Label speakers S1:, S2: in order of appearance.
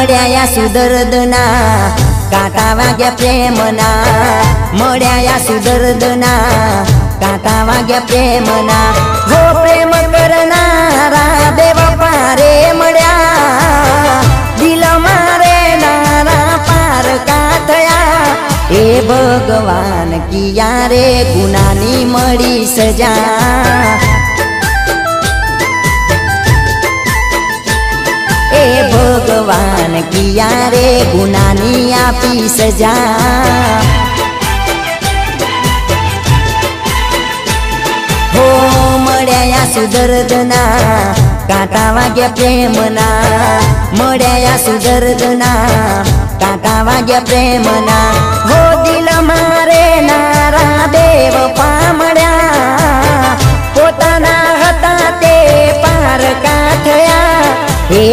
S1: મળ્યા સુદર્દના કાંટા વાગ્યા પ્રેમના મળ્યા સુદર્દના કાંટા વાગ્યા પ્રેમના હો પ્રેમ કરનારા દેવ પારે મળ્યા દિલ મારે નારા પાર કાથયા એ ભગવાન કિયા રે ગુનાની મળી સજા એ ભગવાન કિયા રે ગુનાની આપી સજા હો મળ્યા સુદર્દના કાંટા વાગ્યા પ્રેમના મળ્યા સુદર્દના કાંટા વાગ્યા પ્રેમના હો દિલ મારે નારા દેવ પામળ્યા પોતાના હતા તે પાર કાથયા હે